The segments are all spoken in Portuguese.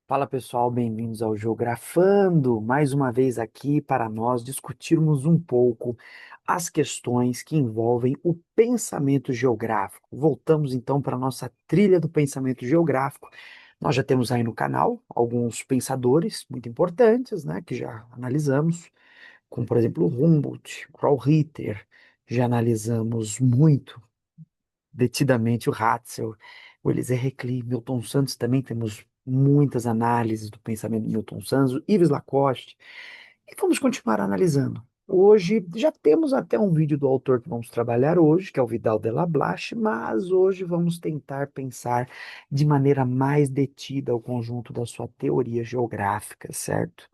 Fala pessoal, bem-vindos ao Geografando, mais uma vez aqui para nós discutirmos um pouco as questões que envolvem o pensamento geográfico. Voltamos então para a nossa trilha do pensamento geográfico. Nós já temos aí no canal alguns pensadores muito importantes, né, que já analisamos, como por exemplo Humboldt, Carl Ritter, já analisamos muito detidamente o Hatzel, o Elisée Reclus, Milton Santos também temos muitas análises do pensamento de Milton Santos, o Yves Lacoste, e vamos continuar analisando. Hoje já temos até um vídeo do autor que vamos trabalhar hoje, que é o Vidal de la Blache, mas hoje vamos tentar pensar de maneira mais detida o conjunto da sua teoria geográfica, certo?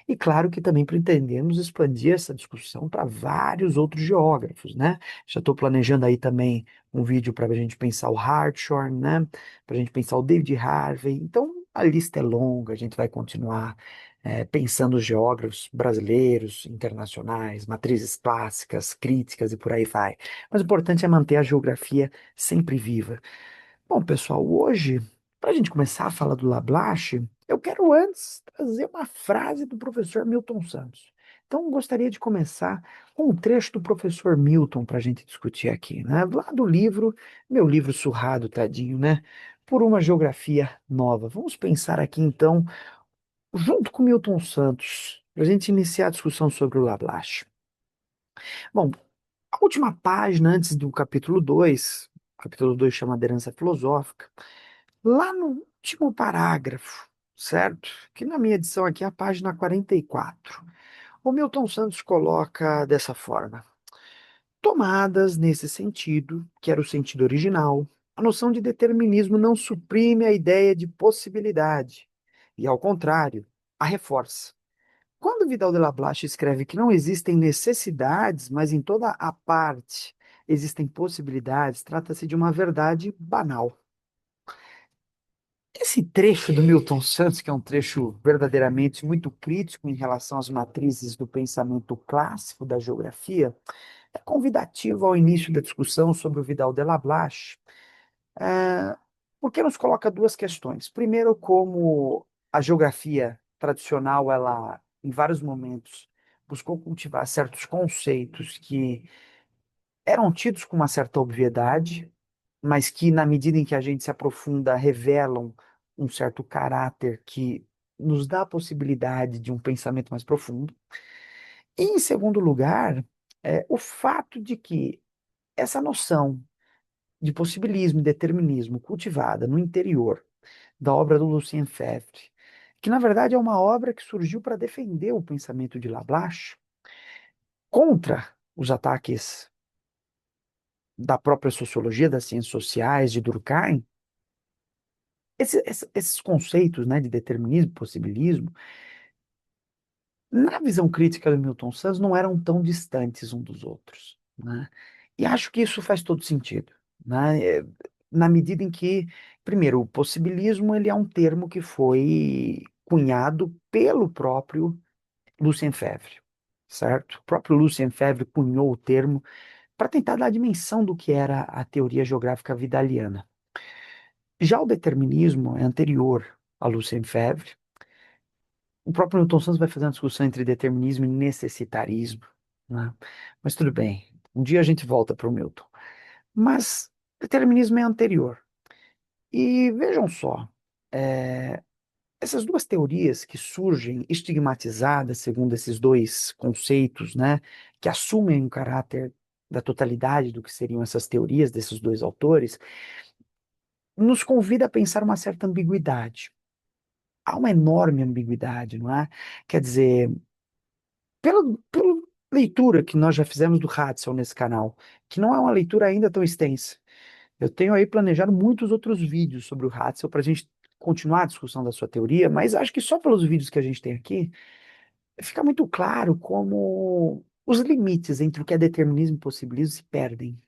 E claro que também pretendemos expandir essa discussão para vários outros geógrafos, né? Já estou planejando aí também um vídeo para a gente pensar o Hartshorne, né? Para a gente pensar o David Harvey. Então, a lista é longa, a gente vai continuar pensando os geógrafos brasileiros, internacionais, matrizes clássicas, críticas e por aí vai. Mas o importante é manter a geografia sempre viva. Bom, pessoal, hoje, para a gente começar a falar do Lablache, eu quero antes trazer uma frase do professor Milton Santos. Então, gostaria de começar com um trecho do professor Milton para a gente discutir aqui, né? Lá do livro, meu livro surrado, tadinho, né? Por uma geografia nova. Vamos pensar aqui, então, junto com Milton Santos, para a gente iniciar a discussão sobre o Lablache. Bom, a última página antes do capítulo 2 chama de Herança Filosófica. Lá no último parágrafo, certo? Que na minha edição aqui é a página 44. O Milton Santos coloca dessa forma: tomadas nesse sentido, que era o sentido original, a noção de determinismo não suprime a ideia de possibilidade, e ao contrário, a reforça. Quando Vidal de la Blache escreve que não existem necessidades, mas em toda a parte existem possibilidades, trata-se de uma verdade banal. Esse trecho do Milton Santos, que é um trecho verdadeiramente muito crítico em relação às matrizes do pensamento clássico da geografia, é convidativo ao início da discussão sobre o Vidal de la Blache, eh, porque nos coloca duas questões. Primeiro, como a geografia tradicional, ela, em vários momentos, buscou cultivar certos conceitos que eram tidos com uma certa obviedade, mas que, na medida em que a gente se aprofunda, revelam um certo caráter que nos dá a possibilidade de um pensamento mais profundo. E, em segundo lugar, o fato de que essa noção de possibilismo e determinismo cultivada no interior da obra do Lucien Febvre, que na verdade é uma obra que surgiu para defender o pensamento de Lablache contra os ataques da própria sociologia, das ciências sociais, de Durkheim. Esses conceitos, né, de determinismo, possibilismo, na visão crítica do Milton Santos, não eram tão distantes um dos outros, né? E acho que isso faz todo sentido, né? Na medida em que, primeiro, o possibilismo ele é um termo que foi cunhado pelo próprio Lucien Febvre, certo? O próprio Lucien Febvre cunhou o termo para tentar dar a dimensão do que era a teoria geográfica vidaliana. Já o determinismo é anterior a Lucien Febvre. O próprio Newton Santos vai fazer uma discussão entre determinismo e necessitarismo, né? Mas tudo bem, um dia a gente volta para o Milton. Mas determinismo é anterior. E vejam só, é, essas duas teorias que surgem estigmatizadas segundo esses dois conceitos, né, que assumem o caráter da totalidade do que seriam essas teorias desses dois autores, nos convida a pensar uma certa ambiguidade. Há uma enorme ambiguidade, não é? Quer dizer, pela leitura que nós já fizemos do Hatzel nesse canal, que não é uma leitura ainda tão extensa. Eu tenho aí planejado muitos outros vídeos sobre o Hatzel para a gente continuar a discussão da sua teoria, mas acho que só pelos vídeos que a gente tem aqui, fica muito claro como os limites entre o que é determinismo e possibilismo se perdem.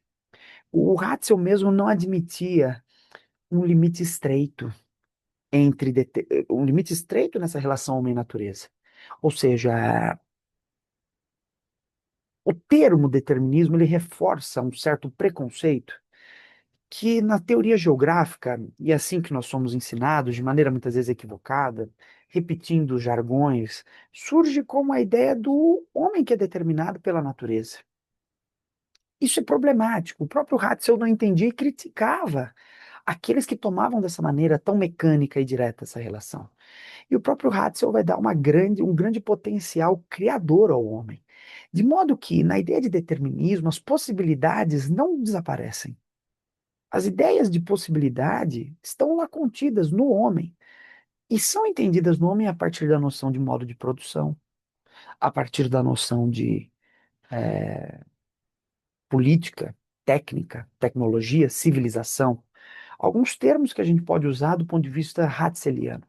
O Hatzel mesmo não admitia um limite estreito um limite estreito nessa relação homem-natureza. Ou seja, o termo determinismo ele reforça um certo preconceito que na teoria geográfica, e é assim que nós somos ensinados, de maneira muitas vezes equivocada, repetindo jargões, surge como a ideia do homem que é determinado pela natureza. Isso é problemático. O próprio Hatzel não entendia e criticava aqueles que tomavam dessa maneira tão mecânica e direta essa relação. E o próprio Hatzel vai dar um grande potencial criador ao homem. De modo que, na ideia de determinismo, as possibilidades não desaparecem. As ideias de possibilidade estão lá contidas no homem e são entendidas no homem a partir da noção de modo de produção, a partir da noção de política, técnica, tecnologia, civilização. Alguns termos que a gente pode usar do ponto de vista Hatzeliano.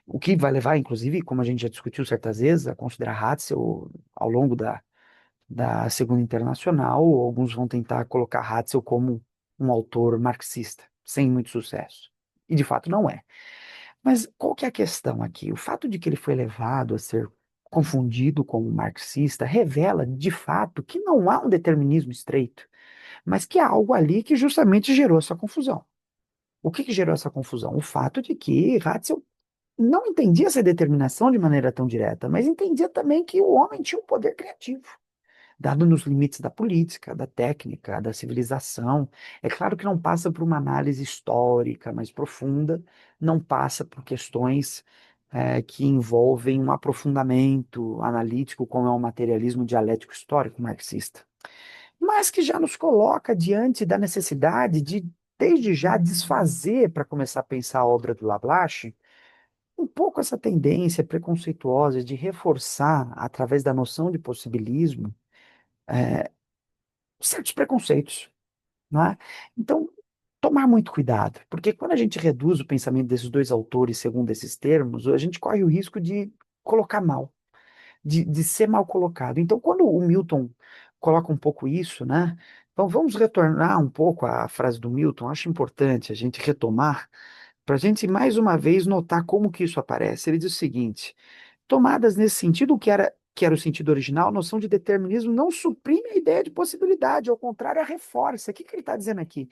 O que vai levar, inclusive, como a gente já discutiu certas vezes, a considerar Hatzel ao longo da Segunda Internacional. Alguns vão tentar colocar Hatzel como um autor marxista, sem muito sucesso. E de fato não é. Mas qual que é a questão aqui? O fato de que ele foi levado a ser confundido como marxista revela, de fato, que não há um determinismo estreito, mas que há algo ali que justamente gerou essa confusão. O que que gerou essa confusão? O fato de que Ratzel não entendia essa determinação de maneira tão direta, mas entendia também que o homem tinha um poder criativo dado nos limites da política, da técnica, da civilização. É claro que não passa por uma análise histórica mais profunda, não passa por questões que envolvem um aprofundamento analítico, como é o materialismo dialético histórico marxista, mas que já nos coloca diante da necessidade de, desde já, desfazer, para começar a pensar a obra do Lablache, um pouco essa tendência preconceituosa de reforçar, através da noção de possibilismo, certos preconceitos, não é? Então, tomar muito cuidado, porque quando a gente reduz o pensamento desses dois autores segundo esses termos, a gente corre o risco de colocar mal, de ser mal colocado. Então, quando o Milton coloca um pouco isso, né? Então, vamos retornar um pouco à frase do Milton, acho importante a gente retomar, para a gente mais uma vez notar como que isso aparece. Ele diz o seguinte: tomadas nesse sentido, que era o sentido original, a noção de determinismo não suprime a ideia de possibilidade, ao contrário, a reforça. O que que ele está dizendo aqui?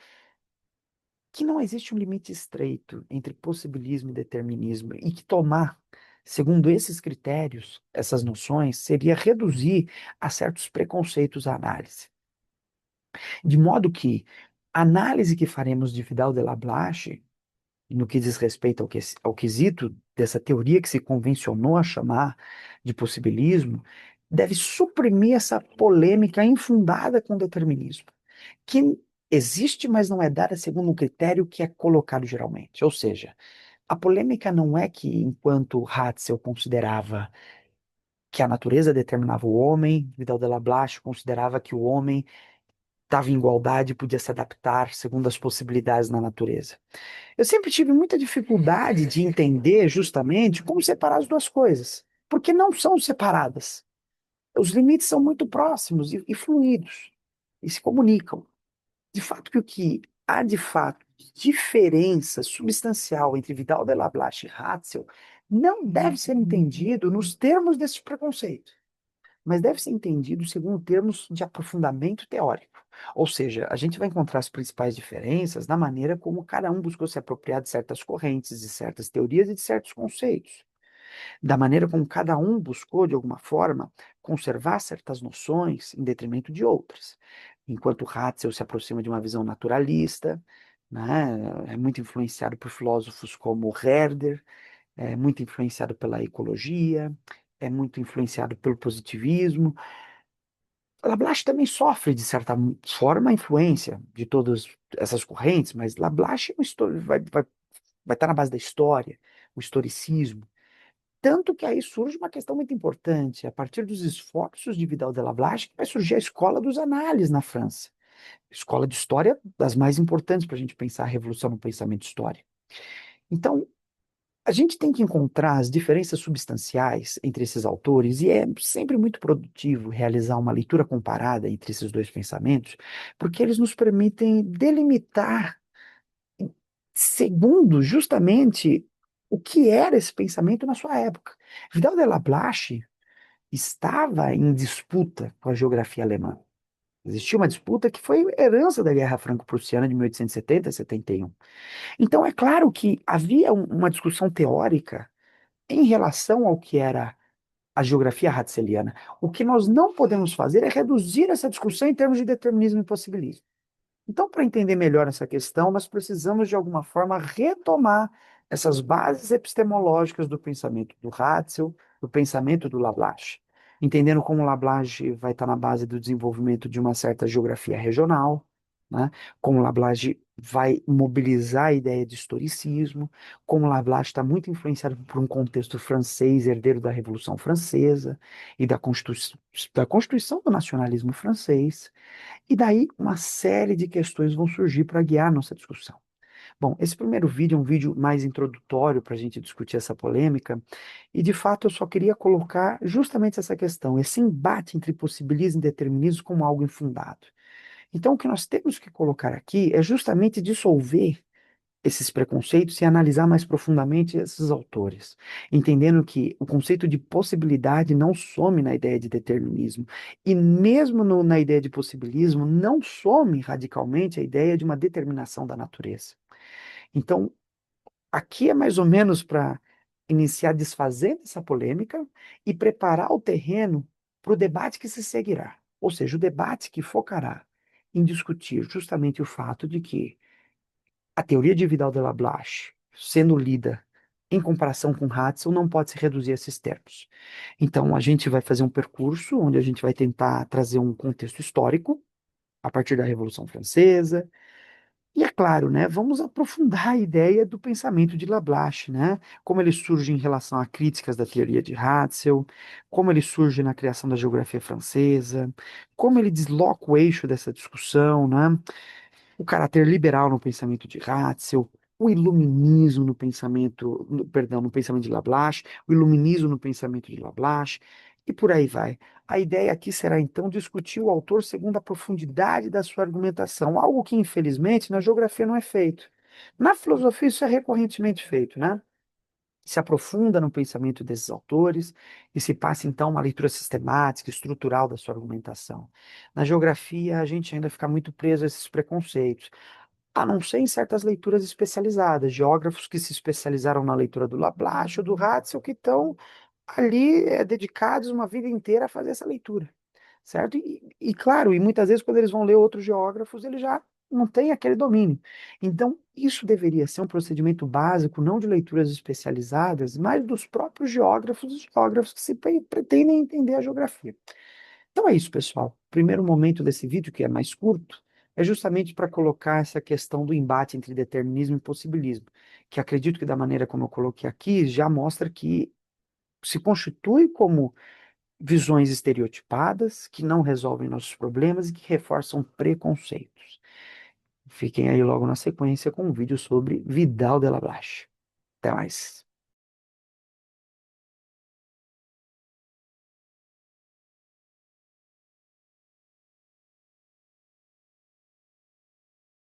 Que não existe um limite estreito entre possibilismo e determinismo, e que tomar, segundo esses critérios, essas noções, seria reduzir a certos preconceitos a análise. De modo que a análise que faremos de Vidal de la Blache, no que diz respeito ao quesito dessa teoria que se convencionou a chamar de possibilismo, deve suprimir essa polêmica infundada com o determinismo, que existe, mas não é dada segundo um critério que é colocado geralmente. Ou seja, a polêmica não é que, enquanto Hatzel considerava que a natureza determinava o homem, Vidal de la Blache considerava que o homem estava em igualdade e podia se adaptar segundo as possibilidades na natureza. Eu sempre tive muita dificuldade de entender justamente como separar as duas coisas, porque não são separadas. Os limites são muito próximos e fluidos, e se comunicam. De fato, que o que há de fato de diferença substancial entre Vidal de la Blache e Hatzel não deve ser entendido nos termos desse preconceito, mas deve ser entendido segundo termos de aprofundamento teórico. Ou seja, a gente vai encontrar as principais diferenças na maneira como cada um buscou se apropriar de certas correntes, de certas teorias e de certos conceitos. Da maneira como cada um buscou, de alguma forma, conservar certas noções em detrimento de outras. Enquanto Hatzel se aproxima de uma visão naturalista, né, é muito influenciado por filósofos como Herder, é muito influenciado pela ecologia, é muito influenciado pelo positivismo. Lablache também sofre, de certa forma, a influência de todas essas correntes, mas Lablache vai estar na base da história, o historicismo. Tanto que aí surge uma questão muito importante. A partir dos esforços de Vidal de la Blache, que vai surgir a escola dos análises na França. Escola de história das mais importantes para a gente pensar a revolução no pensamento histórico. Então, a gente tem que encontrar as diferenças substanciais entre esses autores, e é sempre muito produtivo realizar uma leitura comparada entre esses dois pensamentos, porque eles nos permitem delimitar, segundo justamente o que era esse pensamento na sua época. Vidal de la Blache estava em disputa com a geografia alemã. Existia uma disputa que foi herança da Guerra Franco-Prussiana de 1870 e 71. Então, é claro que havia uma discussão teórica em relação ao que era a geografia ratzeliana. O que nós não podemos fazer é reduzir essa discussão em termos de determinismo e possibilismo. Então, para entender melhor essa questão, nós precisamos, de alguma forma, retomar essas bases epistemológicas do pensamento do Ratzel, do pensamento do Lablache, entendendo como Lablache vai estar na base do desenvolvimento de uma certa geografia regional, né? Como Lablache vai mobilizar a ideia de historicismo, como Lablache está muito influenciado por um contexto francês, herdeiro da Revolução Francesa e da Constituição do nacionalismo francês. E daí uma série de questões vão surgir para guiar nossa discussão. Bom, esse primeiro vídeo é um vídeo mais introdutório para a gente discutir essa polêmica, e de fato eu só queria colocar justamente essa questão, esse embate entre possibilismo e determinismo como algo infundado. Então, o que nós temos que colocar aqui é justamente dissolver esses preconceitos e analisar mais profundamente esses autores, entendendo que o conceito de possibilidade não some na ideia de determinismo, e mesmo na ideia de possibilismo, não some radicalmente a ideia de uma determinação da natureza. Então, aqui é mais ou menos para iniciar desfazendo essa polêmica e preparar o terreno para o debate que se seguirá, ou seja, o debate que focará em discutir justamente o fato de que a teoria de Vidal de Lablache, sendo lida em comparação com Ratzel, não pode se reduzir a esses termos. Então, a gente vai fazer um percurso onde a gente vai tentar trazer um contexto histórico, a partir da Revolução Francesa, e é claro, né, vamos aprofundar a ideia do pensamento de Lablache, né, como ele surge em relação a críticas da teoria de Ratzel, como ele surge na criação da geografia francesa, como ele desloca o eixo dessa discussão, né, o caráter liberal no pensamento de Ratzel, o iluminismo no pensamento, perdão, no pensamento de Lablache, o iluminismo no pensamento de Lablache, e por aí vai. A ideia aqui será então discutir o autor segundo a profundidade da sua argumentação, algo que infelizmente na geografia não é feito. Na filosofia isso é recorrentemente feito, né? Se aprofunda no pensamento desses autores e se passa então uma leitura sistemática, estrutural da sua argumentação. Na geografia, a gente ainda fica muito preso a esses preconceitos, a não ser em certas leituras especializadas, geógrafos que se especializaram na leitura do Laplace ou do Ratzel, que estão ali dedicados uma vida inteira a fazer essa leitura, certo? Claro, e muitas vezes quando eles vão ler outros geógrafos, eles já não têm aquele domínio. Então, isso deveria ser um procedimento básico, não de leituras especializadas, mas dos próprios geógrafos, os geógrafos que se pretendem entender a geografia. Então é isso, pessoal. O primeiro momento desse vídeo, que é mais curto, é justamente para colocar essa questão do embate entre determinismo e possibilismo, que acredito que da maneira como eu coloquei aqui, já mostra que se constitui como visões estereotipadas, que não resolvem nossos problemas e que reforçam preconceitos. Fiquem aí logo na sequência com um vídeo sobre Vidal de la Blache. Até mais.